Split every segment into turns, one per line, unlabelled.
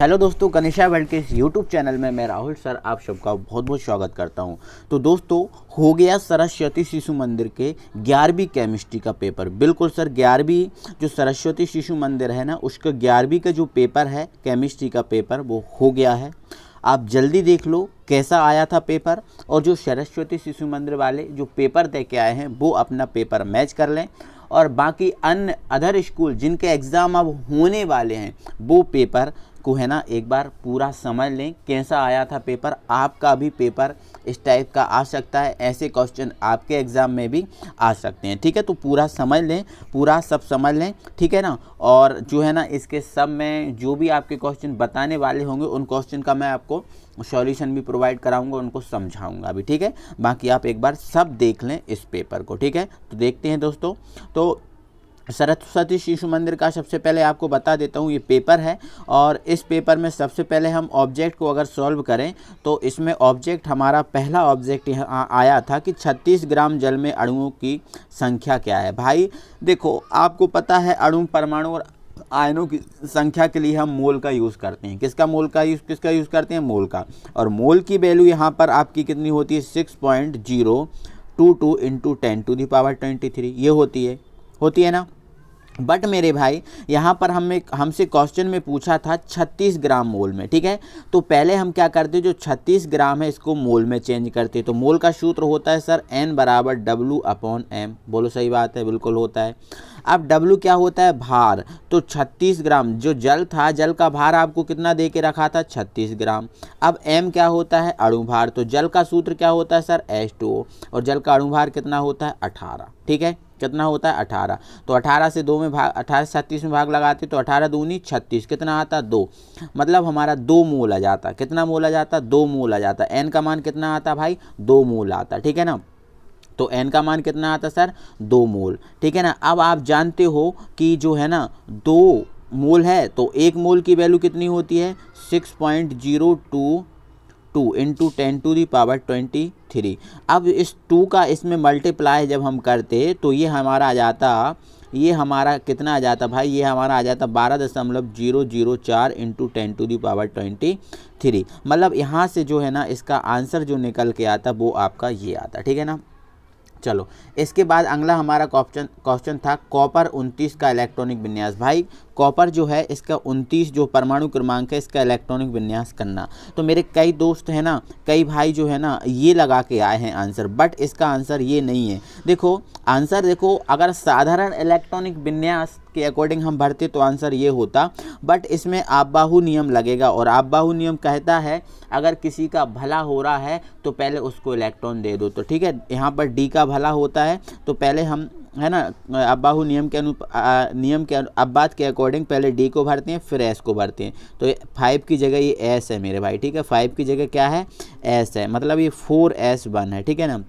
Hello दोस्तों, कनिष्ठा world के इस यूट्यूब चैनल में मैं राहुल सर आप सबका बहुत बहुत स्वागत करता हूं। तो दोस्तों, हो गया सरस्वती शिशु मंदिर के 11वीं केमिस्ट्री का पेपर। बिल्कुल सर, 11वीं जो सरस्वती शिशु मंदिर है ना, उसका 11वीं का जो पेपर है केमिस्ट्री का पेपर, वो हो गया है। आप जल्दी देख लो कैसा आया था पेपर, और जो सरस्वती शिशु मंदिर वाले जो पेपर दे के आए हैं वो अपना पेपर मैच कर लें, और बाकी अन्य अदर स्कूल जिनके एग्ज़ाम अब होने वाले हैं वो पेपर को है ना एक बार पूरा समझ लें कैसा आया था पेपर। आपका भी पेपर इस टाइप का आ सकता है, ऐसे क्वेश्चन आपके एग्ज़ाम में भी आ सकते हैं। ठीक है, तो पूरा समझ लें, पूरा सब समझ लें, ठीक है ना। और जो है ना इसके सब में जो भी आपके क्वेश्चन बताने वाले होंगे उन क्वेश्चन का मैं आपको सॉल्यूशन भी प्रोवाइड कराऊंगा, उनको समझाऊंगा भी। ठीक है, बाकी आप एक बार सब देख लें इस पेपर को। ठीक है, तो देखते हैं दोस्तों। तो सरस्वती शिशु मंदिर का सबसे पहले आपको बता देता हूँ, ये पेपर है, और इस पेपर में सबसे पहले हम ऑब्जेक्ट को अगर सॉल्व करें तो इसमें ऑब्जेक्ट हमारा पहला ऑब्जेक्ट यहाँ आया था कि 36 ग्राम जल में अणुओं की संख्या क्या है। भाई देखो, आपको पता है अणु, परमाणु और आयनों की संख्या के लिए हम मोल का यूज़ करते हैं। किसका यूज़ करते हैं? मोल का। और मोल की वैल्यू यहाँ पर आपकी कितनी होती है? 6.022 इंटू 10⁻23 ये होती है ना। बट मेरे भाई यहाँ पर हमसे क्वेश्चन में पूछा था 36 ग्राम मोल में। ठीक है, तो पहले हम क्या करते, जो 36 ग्राम है इसको मोल में चेंज करते। तो मोल का सूत्र होता है सर N = W/M। बोलो सही बात है, बिल्कुल होता है। अब W क्या होता है? भार। तो 36 ग्राम जो जल था, जल का भार आपको कितना दे के रखा था? 36 ग्राम। अब M क्या होता है? अणु भार। तो जल का सूत्र क्या होता है सर? H2O। और जल का अणु भार कितना होता है? 18। ठीक है, कितना होता है? 18। तो 18 से 2 में भाग, 18 से 36 में भाग लगाते तो 18 दूनी 36, कितना आता? 2। मतलब हमारा 2 मोल आ जाता। कितना मोल आ जाता? 2 मोल आ जाता। एन का मान कितना आता भाई? 2 मोल आता। ठीक है ना, तो एन का मान कितना आता सर? 2 मोल। ठीक है ना। अब आप जानते हो कि जो है ना 2 मोल है तो 1 मोल की वैल्यू कितनी होती है? 6.022 इंटू 10⁻23। अब इस 2 का इसमें मल्टीप्लाई जब हम करते तो ये हमारा कितना आ जाता भाई? ये हमारा आ जाता 12.004 इंटू 10⁻23। मतलब यहाँ से जो है ना इसका आंसर जो निकल के आता वो आपका ये आता। ठीक है ना। चलो, इसके बाद अगला हमारा क्वेश्चन था कॉपर 29 का इलेक्ट्रॉनिक विन्यास। भाई कॉपर जो है इसका 29 जो परमाणु क्रमांक है इसका इलेक्ट्रॉनिक विन्यास करना। तो मेरे कई दोस्त हैं ना, कई भाई जो है ना ये लगा के आए हैं आंसर, बट इसका आंसर ये नहीं है। देखो आंसर देखो, अगर साधारण इलेक्ट्रॉनिक विन्यास के अकॉर्डिंग हम भरते तो आंसर ये होता, बट इसमें आपबाहु नियम लगेगा, और आपबाहु नियम कहता है अगर किसी का भला हो रहा है तो पहले उसको इलेक्ट्रॉन दे दो। तो ठीक है, यहाँ पर डी का भला होता है तो पहले हम है ना आपबाहु नियम के अपवाद के अकॉर्डिंग पहले डी को भरते हैं फिर एस को भरते हैं। तो 5 की जगह ये एस है मेरे भाई। ठीक है, 5 की जगह क्या है? एस है, मतलब ये 4s1 है। ठीक है ना,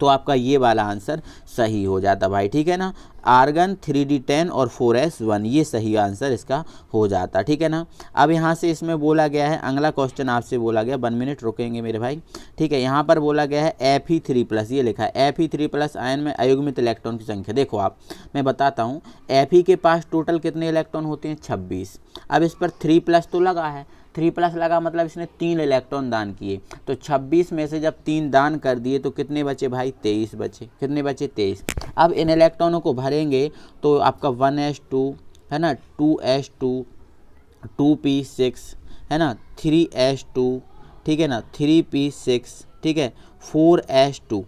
तो आपका ये वाला आंसर सही हो जाता भाई। ठीक है ना, आर्गन 3d10 और 4s1 ये सही आंसर इसका हो जाता। ठीक है ना। अब यहाँ से इसमें बोला गया है, अगला क्वेश्चन आपसे बोला गया, 1 मिनट रुकेंगे मेरे भाई। ठीक है, यहाँ पर बोला गया है Fe3+, ये लिखा है Fe3+ आयन में अयुग्मित इलेक्ट्रॉन की संख्या। देखो आप, मैं बताता हूँ, Fe के पास टोटल कितने इलेक्ट्रॉन होते हैं? 26। अब इस पर 3+ तो लगा है, 3+ लगा मतलब इसने 3 इलेक्ट्रॉन दान किए। तो 26 में से जब 3 दान कर दिए तो कितने बचे भाई? 23 बचे। कितने बचे? 23। अब इन इलेक्ट्रॉनों को भरेंगे तो आपका 1s2 है ना, 2s2, 2p6 है ना, 3s2, ठीक है ना, 3p6, ठीक है, 4s2,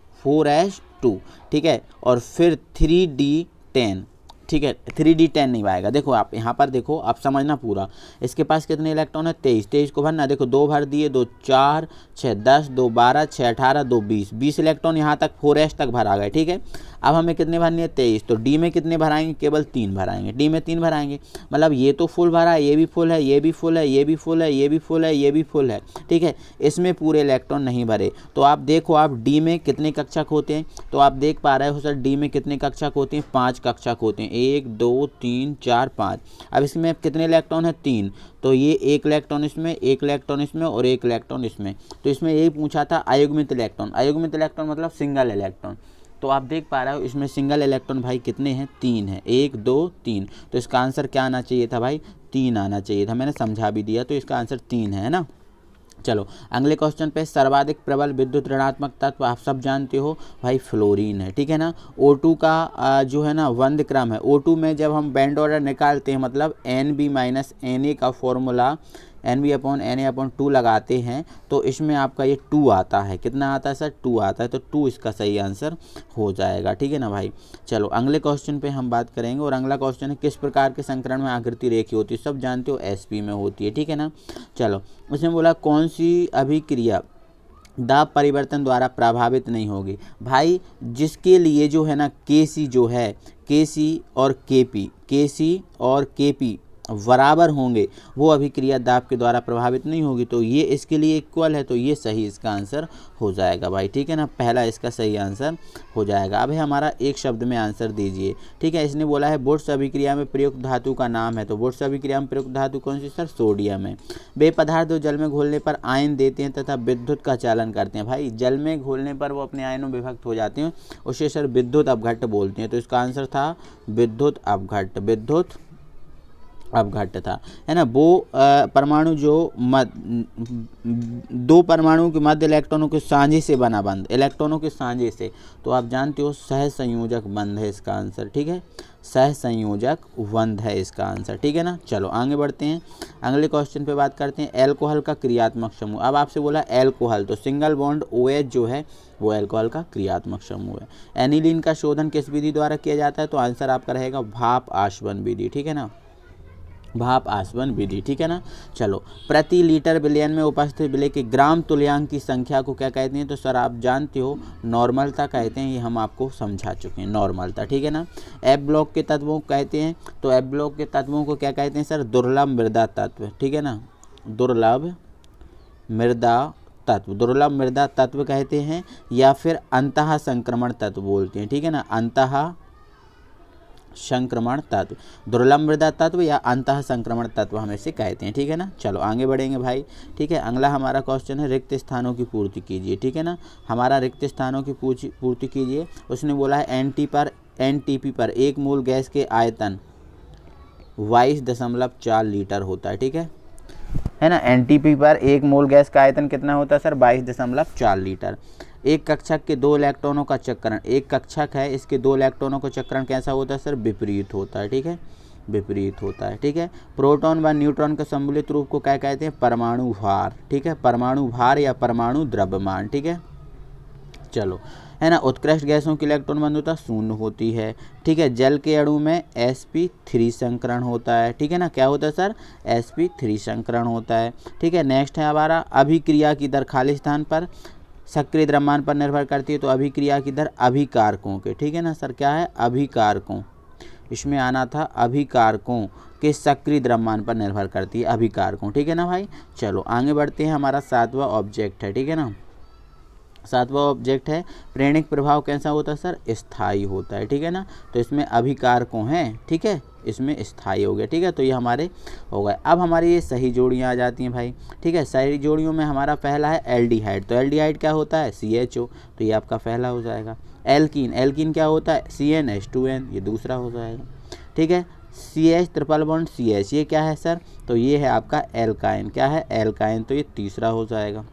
ठीक है, और फिर 3d10। ठीक है, 3d10 नहीं आएगा। देखो आप यहाँ पर देखो, आप समझना पूरा, इसके पास कितने इलेक्ट्रॉन है? 23 को भरना। देखो 2 भर दिए, 2 4, 6 10, 2 12, 6 18, 2 20 इलेक्ट्रॉन यहाँ तक 4s तक भरा गए। ठीक है, अब हमें कितने भरने हैं? 23। तो डी में कितने भराएंगे? केवल 3 भराएंगे। डी में 3 भराएंगे, मतलब ये तो फुल भरा है, ये भी फुल है, ये भी फुल है, ये भी फुल है, ये भी फुल है, ये भी फुल है। ठीक है, इसमें पूरे इलेक्ट्रॉन नहीं भरे। तो आप देखो, आप डी में कितने कक्षक होते हैं? तो आप देख पा रहे हो सर, डी में कितने कक्षक होते हैं? 5 कक्षक होते हैं। 1 2 3 4 5। अब इसमें कितने इलेक्ट्रॉन है? 3। तो ये 1 इलेक्ट्रॉन इसमें, 1 इलेक्ट्रॉन इसमें और 1 इलेक्ट्रॉन इसमें। तो इसमें यही पूछा था अयुग्मित इलेक्ट्रॉन। अयुग्मित इलेक्ट्रॉन मतलब सिंगल इलेक्ट्रॉन। तो आप देख पा रहे हो इसमें सिंगल इलेक्ट्रॉन भाई कितने हैं? 3 है, 1 2 3। तो इसका आंसर क्या आना चाहिए था भाई? 3 आना चाहिए था, मैंने समझा भी दिया, तो इसका आंसर 3 है ना। चलो अगले क्वेश्चन पे, सर्वाधिक प्रबल विद्युत ऋणात्मक तत्व आप सब जानते हो भाई, फ्लोरीन है, ठीक है ना। O2 का जो है ना बंध क्रम है, O2 में जब हम बैंड ऑर्डर निकालते हैं, मतलब NB माइनस Na का फॉर्मूला NB/Na/2 लगाते हैं, तो इसमें आपका ये 2 आता है। कितना आता है सर? 2 आता है, तो 2 इसका सही आंसर हो जाएगा, ठीक है ना भाई। चलो अगले क्वेश्चन पे हम बात करेंगे, और अगला क्वेश्चन है किस प्रकार के संकरण में आकृति रेखी होती है? सब जानते हो SP में होती है, ठीक है ना। चलो उसने बोला कौन सी अभिक्रिया दाब परिवर्तन द्वारा प्रभावित नहीं होगी? भाई जिसके लिए जो है ना KC जो है, KC और KP बराबर होंगे, वो अभिक्रिया दाब के द्वारा प्रभावित नहीं होगी, तो ये इसके लिए इक्वल है, तो ये सही इसका आंसर हो जाएगा भाई, ठीक है ना। पहला इसका सही आंसर हो जाएगा। अब है हमारा एक शब्द में आंसर दीजिए, ठीक है। इसने बोला है वुड्स अभिक्रिया में प्रयुक्त धातु का नाम है, तो वुड्स अभिक्रिया में प्रयुक्त धातु कौन सी? सर सोडियम है। वे पदार्थ जो जल में घोलने पर आयन देते हैं तथा विद्युत का चालन करते हैं, भाई जल में घोलने पर वो अपने आयनों में विभक्त हो जाते हैं, उसे सर विद्युत अपघट्ट बोलते हैं, तो इसका आंसर था विद्युत अपघट्ट, विद्युत अपघट्ट था, है ना। वो परमाणु जो दो परमाणुओं के मध्य इलेक्ट्रॉनों के साझे से बना बंध, इलेक्ट्रॉनों के साझे से, तो आप जानते हो सहसंयोजक बंध है इसका आंसर, ठीक है। सहसंयोजक बंध है इसका आंसर, ठीक है ना। चलो आगे बढ़ते हैं, अगले क्वेश्चन पे बात करते हैं। एल्कोहल का क्रियात्मक समूह, अब आपसे बोला एल्कोहल, तो सिंगल बॉन्ड OH जो है वो एल्कोहल का क्रियात्मक समूह है। एनिलीन का शोधन किस विधि द्वारा किया जाता है? तो आंसर आपका रहेगा भाप आसवन विधि, ठीक है ना, भाप आसवन विधि, ठीक है ना। चलो प्रति लीटर विलयन में उपस्थित विलय के ग्राम तुल्यांक की संख्या को क्या कहते हैं? तो सर आप जानते हो नॉर्मलता कहते हैं, ये हम आपको समझा चुके हैं, नॉर्मलता, ठीक है ना। F ब्लॉक के तत्वों को कहते हैं, तो F ब्लॉक के तत्वों को क्या कहते हैं सर? दुर्लभ मृदा तत्व, ठीक है ना, दुर्लभ मृदा तत्व, दुर्लभ मृदा तत्व कहते हैं, या फिर अंतः संक्रमण तत्व बोलते हैं, ठीक है ना, अंतः संक्रमण तत्व, दुर्लभ मृदा तत्व या अंतः संक्रमण तत्व हम इसे कहते हैं, ठीक है ना। चलो आगे बढ़ेंगे भाई, ठीक है। अगला हमारा क्वेश्चन है रिक्त स्थानों की पूर्ति कीजिए, ठीक है ना। हमारा रिक्त स्थानों की पूर्ति कीजिए, उसने बोला है NTP पर एक मूल गैस के आयतन 22.4 लीटर होता है, ठीक है ना। NTP पर एक मोल गैस का आयतन कितना होता है सर? 22.4 लीटर। एक कक्षक के 2 इलेक्ट्रॉनों का चक्रण, एक कक्षक है, इसके 2 इलेक्ट्रॉनों का चक्रण कैसा होता है सर? विपरीत होता है, ठीक है, विपरीत होता है, ठीक है। प्रोटॉन व न्यूट्रॉन का सम्मिलित रूप को क्या कहते हैं? परमाणु भार, ठीक है, परमाणु भार या परमाणु द्रव्यमान, ठीक है। चलो है ना, उत्कृष्ट गैसों की इलेक्ट्रॉन बंधुता 0 होती है, ठीक है। जल के अणु में sp3 संकरण होता है, ठीक है ना, क्या होता है सर? sp3 संकरण होता है, ठीक है। नेक्स्ट है हमारा अभिक्रिया की दर खाली स्थान पर सक्रिय द्रव्यमान पर निर्भर करती है, तो अभिक्रिया की दर अभिकारकों के, ठीक है ना सर, क्या है? अभिकारकों, इसमें आना था अभिकारकों के सक्रिय द्रव्यमान पर निर्भर करती है, अभिकारकों, ठीक है ना भाई। चलो आगे बढ़ते हैं, हमारा 7वां ऑब्जेक्ट है, ठीक है ना, 7वां ऑब्जेक्ट है प्रेरणिक प्रभाव कैसा होता है सर? स्थायी होता है, ठीक है ना। तो इसमें अभिकारकों हैं, ठीक है, इसमें स्थायी हो गया, ठीक है, तो ये हमारे हो गए। अब हमारी ये सही जोड़ियाँ आ जाती हैं भाई, ठीक है। सही जोड़ियों में हमारा पहला है एल्डिहाइड, तो एल्डिहाइड क्या होता है? CHO, तो ये आपका पहला हो जाएगा। एल्कीन, एल्कीन क्या होता है? CnH2n, ये दूसरा हो जाएगा, ठीक है। CH ट्रिपल बॉन्ड CH, ये क्या है सर? तो ये है आपका एल्काइन, क्या है? एल्काइन, तो ये तीसरा हो जाएगा।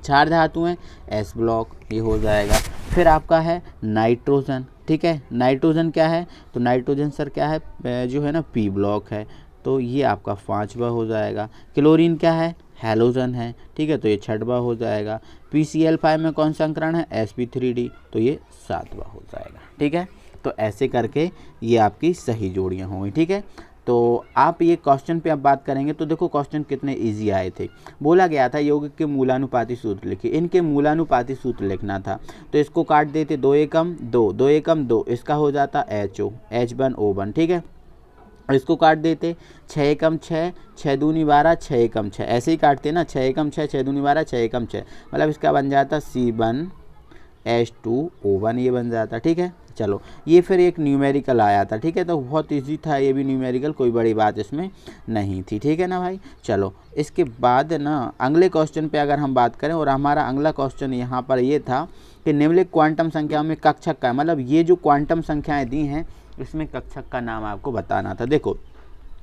4 धातु हैं, S ब्लॉक, ये हो जाएगा। फिर आपका है नाइट्रोजन, ठीक है, नाइट्रोजन क्या है? तो नाइट्रोजन सर क्या है? जो है ना P ब्लॉक है, तो ये आपका 5वां हो जाएगा। क्लोरीन क्या है? हैलोजन है, ठीक है, तो ये 6वां हो जाएगा। PCl5 में कौन सा संकरण है? sp3d, तो ये 7वां हो जाएगा, ठीक है। तो ऐसे करके ये आपकी सही जोड़ियाँ होंगी, ठीक है। तो आप ये क्वेश्चन पे अब बात करेंगे, तो देखो क्वेश्चन कितने इजी आए थे। बोला गया था यौगिक के मूलानुपाती सूत्र लिखिए, इनके मूलानुपाती सूत्र लिखना था, तो इसको काट देते 2 एकम 2, 2 एकम 2, इसका हो जाता HO, H1O1, ठीक है। इसको काट देते 6 एकम 6, 6 दूनी 12, 6 एकम 6, ऐसे ही काटते ना, 6 एकम 6, 6 दूनी 12, 6 एकम 6, मतलब इसका बन जाता C1H2O1, ये बन जाता, ठीक है। चलो ये फिर एक न्यूमेरिकल आया था, ठीक है, तो बहुत इजी था ये भी न्यूमेरिकल, कोई बड़ी बात इसमें नहीं थी, ठीक है ना भाई। चलो इसके बाद ना अगले क्वेश्चन पे अगर हम बात करें, और हमारा अगला क्वेश्चन यहाँ पर ये था कि निम्नलिखित क्वांटम संख्याओं में कक्षक का, मतलब ये जो क्वांटम संख्याएं दी हैं इसमें कक्षक का नाम आपको बताना था। देखो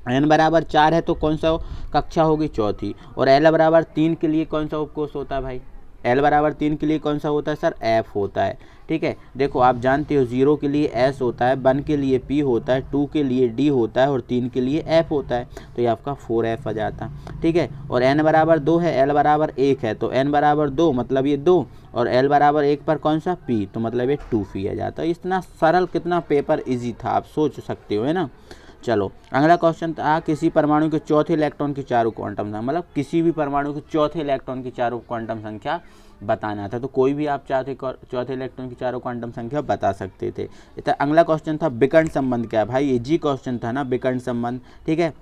n बराबर 4 है तो कौन सा कक्षा होगी, चौथी। और l बराबर 3 के लिए कौन सा उपकोष होता है भाई, l बराबर 3 के लिए कौन सा होता है सर, f होता है। ठीक है, देखो आप जानते हो 0 के लिए s होता है, 1 के लिए p होता है, 2 के लिए d होता है और 3 के लिए f होता है, तो ये आपका 4f आ जाता। ठीक है, और n बराबर 2 है, l बराबर 1 है, तो n बराबर 2 मतलब ये 2, और l बराबर 1 पर कौन सा p, तो मतलब ये 2p आ जाता। इतना सरल, कितना पेपर ईजी था, आप सोच सकते हो, है ना। चलो अगला क्वेश्चन था, किसी परमाणु के चौथे इलेक्ट्रॉन की चारों क्वांटम संख्या, मतलब किसी भी परमाणु के चौथे इलेक्ट्रॉन की चारों क्वांटम संख्या बताना था। तो कोई भी आप चौथे इलेक्ट्रॉन की चारों क्वांटम संख्या बता सकते थे। अगला क्वेश्चन था विकर्ण संबंध क्या है, भाई ये जी क्वेश्चन था ना, विकर्ण संबंध। ठीक है,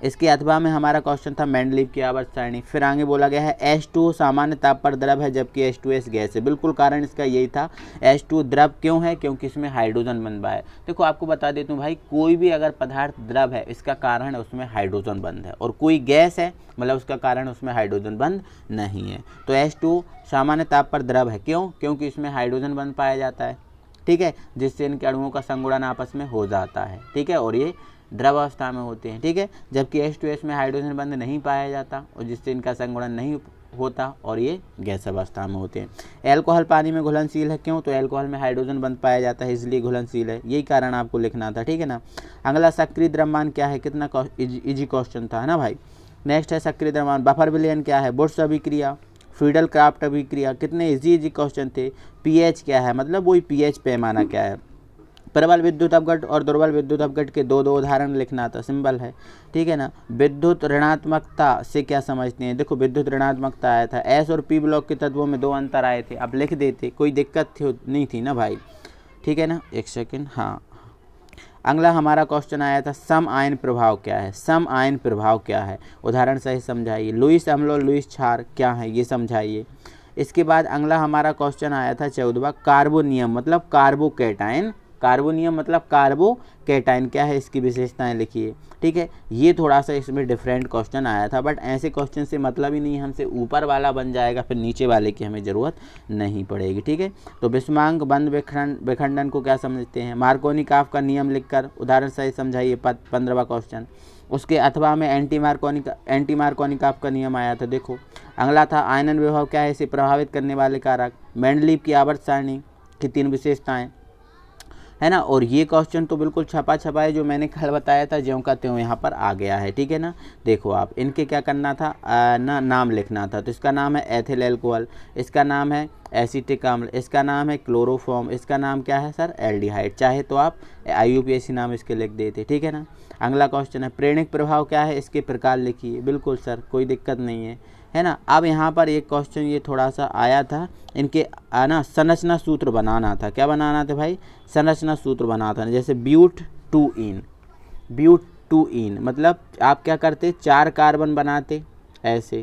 इसके अथवा में हमारा क्वेश्चन था मेंडलीव की आवर्त सारणी। फिर आगे बोला गया है H2O सामान्य ताप पर द्रव है जबकि H2S गैस है। बिल्कुल कारण इसका यही था, H2O द्रव क्यों है, क्योंकि इसमें हाइड्रोजन बंध है। देखो आपको बता देता हूँ भाई, कोई भी अगर पदार्थ द्रव है इसका कारण है उसमें हाइड्रोजन बंध है, और कोई गैस है मतलब उसका कारण उसमें हाइड्रोजन बंध नहीं है। तो H2O सामान्य ताप पर द्रव है, क्यों, क्योंकि इसमें हाइड्रोजन बंध पाया जाता है। ठीक है, जिससे इनके अणुओं का संगुणन आपस में हो जाता है। ठीक है, और ये द्रव अवस्था में होते हैं। ठीक है, जबकि H2S में हाइड्रोजन बंध नहीं पाया जाता और जिससे इनका संगुणन नहीं होता और ये गैस अवस्था में होते हैं। एल्कोहल पानी में घुलनशील है, क्यों, तो एल्कोहल में हाइड्रोजन बंध पाया जाता है इसलिए घुलनशील है, यही कारण आपको लिखना था। ठीक है ना। अगला सक्रिय द्रव्यमान क्या है, कितना इजी क्वेश्चन था, है ना भाई। नेक्स्ट है सक्रिय द्रव्यमान। बफर विलयन क्या है, बुर्स अभिक्रिया, फ्रीडल क्राफ्ट अभिक्रिया, कितने इजी क्वेश्चन थे। पीएच क्या है, मतलब वही पीएच पैमाना क्या है। प्रबल विद्युत अपघट और दुर्बल विद्युत अपघट के दो उदाहरण लिखना था, सिंबल है। ठीक है ना। विद्युत ऋणात्मकता से क्या समझते हैं, देखो विद्युत ऋणात्मकता आया था, एस और पी ब्लॉक के तत्वों में 2 अंतर आए थे, अब लिख देते, कोई दिक्कत नहीं थी ना भाई। ठीक है ना, एक सेकेंड। हाँ, अगला हमारा क्वेश्चन आया था सम आयन प्रभाव क्या है, सम आयन प्रभाव क्या है, उदाहरण सही समझाइए। लुईस अम्ल और लुईस क्षार क्या है ये समझाइए। इसके बाद अगला हमारा क्वेश्चन आया था 14वां, कार्बोनियम मतलब कार्बोकैटायन, कार्बोनियम मतलब कार्बोकैटायन क्या है, इसकी विशेषताएं लिखिए। ठीक है, ये थोड़ा सा इसमें डिफरेंट क्वेश्चन आया था, बट ऐसे क्वेश्चन से मतलब ही नहीं, हमसे ऊपर वाला बन जाएगा फिर नीचे वाले की हमें ज़रूरत नहीं पड़ेगी। ठीक है, तो विषमांक बंध विखंडन को क्या समझते हैं, मार्कोनिकॉफ का नियम लिखकर उदाहरण सही समझाइए। 15वां क्वेश्चन। उसके अथवा में एंटी मार्कोनिकॉफ का नियम आया था। देखो अगला था आयनन विभव क्या है, इसे प्रभावित करने वाले कारक, मेंडलीव की आवर्त सारणी की 3 विशेषताएं, है ना। और ये क्वेश्चन तो बिल्कुल छपा है, जो मैंने कल बताया था ज्यों का त्यों यहाँ पर आ गया है। ठीक है ना। देखो आप इनके क्या करना था, नाम लिखना था। तो इसका नाम है एथिल एल्कोहल, इसका नाम है एसिटिक अम्ल, इसका नाम है क्लोरोफॉर्म, इसका नाम क्या है सर, एल्डिहाइड। चाहे तो आप IUPAC नाम इसके लिख देते। ठीक है ना। अगला क्वेश्चन है प्रेरक प्रभाव क्या है, इसके प्रकार लिखिए। बिल्कुल सर, कोई दिक्कत नहीं है ना। अब यहाँ पर एक क्वेश्चन ये थोड़ा सा आया था, इनके ना संरचना सूत्र बनाना था। क्या बनाना था भाई, संरचना सूत्र बनाना था। जैसे ब्यूट टू इन मतलब आप क्या करते, 4 कार्बन बनाते ऐसे।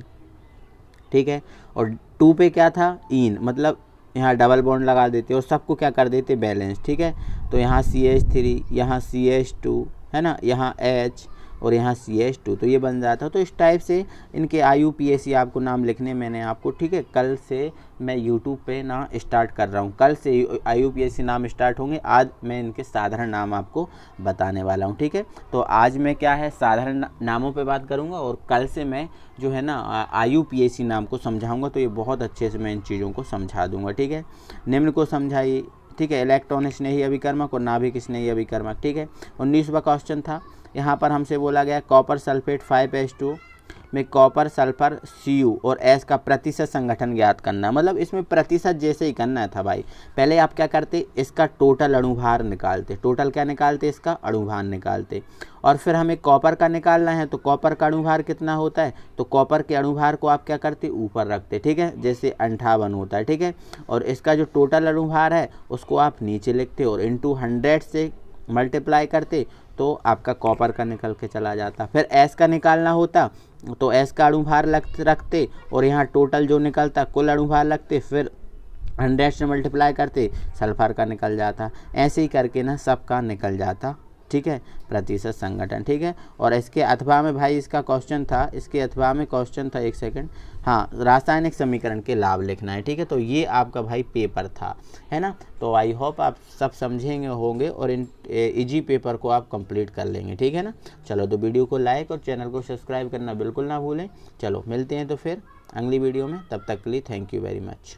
ठीक है, और 2 पे क्या था, इन मतलब यहाँ डबल बॉन्ड लगा देते और सबको क्या कर देते, बैलेंस। ठीक है, तो यहाँ CH3, यहाँ CH2, है ना, यहाँ H और यहाँ CH2, तो ये बन जाता। तो इस टाइप से इनके IUPAC आपको नाम लिखने मैंने आपको, ठीक है, कल से मैं YouTube पे ना स्टार्ट कर रहा हूँ, कल से IUPAC नाम स्टार्ट होंगे। आज मैं इनके साधारण नाम आपको बताने वाला हूँ। ठीक है, तो आज मैं क्या है साधारण नामों पे बात करूँगा और कल से मैं जो है ना IUPAC नाम को समझाऊँगा, तो ये बहुत अच्छे से मैं इन चीज़ों को समझा दूँगा। ठीक है, निम्न को समझाइए। ठीक है, इलेक्ट्रॉन स्नेही अभिकर्मक और नाभिक स्नेही अभिकर्मक। ठीक है, 19वां क्वेश्चन था, यहाँ पर हमसे बोला गया कॉपर सल्फेट 5H2 में कॉपर सल्फर Cu और S का प्रतिशत संगठन ज्ञात करना। मतलब इसमें प्रतिशत जैसे ही करना था भाई। पहले आप क्या करते, इसका टोटल अणुभार निकालते, टोटल क्या निकालते, इसका अणुभार निकालते, और फिर हमें कॉपर का निकालना है तो कॉपर का अणुभार कितना होता है, तो कॉपर के अणुभार को आप क्या करते, ऊपर रखते। ठीक है, जैसे 58 होता है। ठीक है, और इसका जो टोटल अणुभार है उसको आप नीचे लिखते और इंटू 100 से मल्टीप्लाई करते, तो आपका कॉपर का निकल के चला जाता। फिर S का निकालना होता तो S का अणुभार रखते और यहाँ टोटल जो निकलता कुल अणुभार लगते, फिर 100 से मल्टीप्लाई करते, सल्फर का निकल जाता। ऐसे ही करके ना सबका निकल जाता। ठीक है, प्रतिशत संगठन, ठीक है। और इसके अथवा में भाई इसका क्वेश्चन था, इसके अथवा में क्वेश्चन था, एक सेकंड, हाँ, रासायनिक समीकरण के लाभ लिखना है, ठीक है। तो ये आपका भाई पेपर था, है ना। तो आई होप आप सब समझेंगे होंगे और इन इजी पेपर को आप कंप्लीट कर लेंगे, ठीक है ना। चलो, तो वीडियो को लाइक और चैनल को सब्सक्राइब करना बिल्कुल ना भूलें। चलो मिलते हैं तो फिर अगली वीडियो में, तब तक के लिए थैंक यू वेरी मच।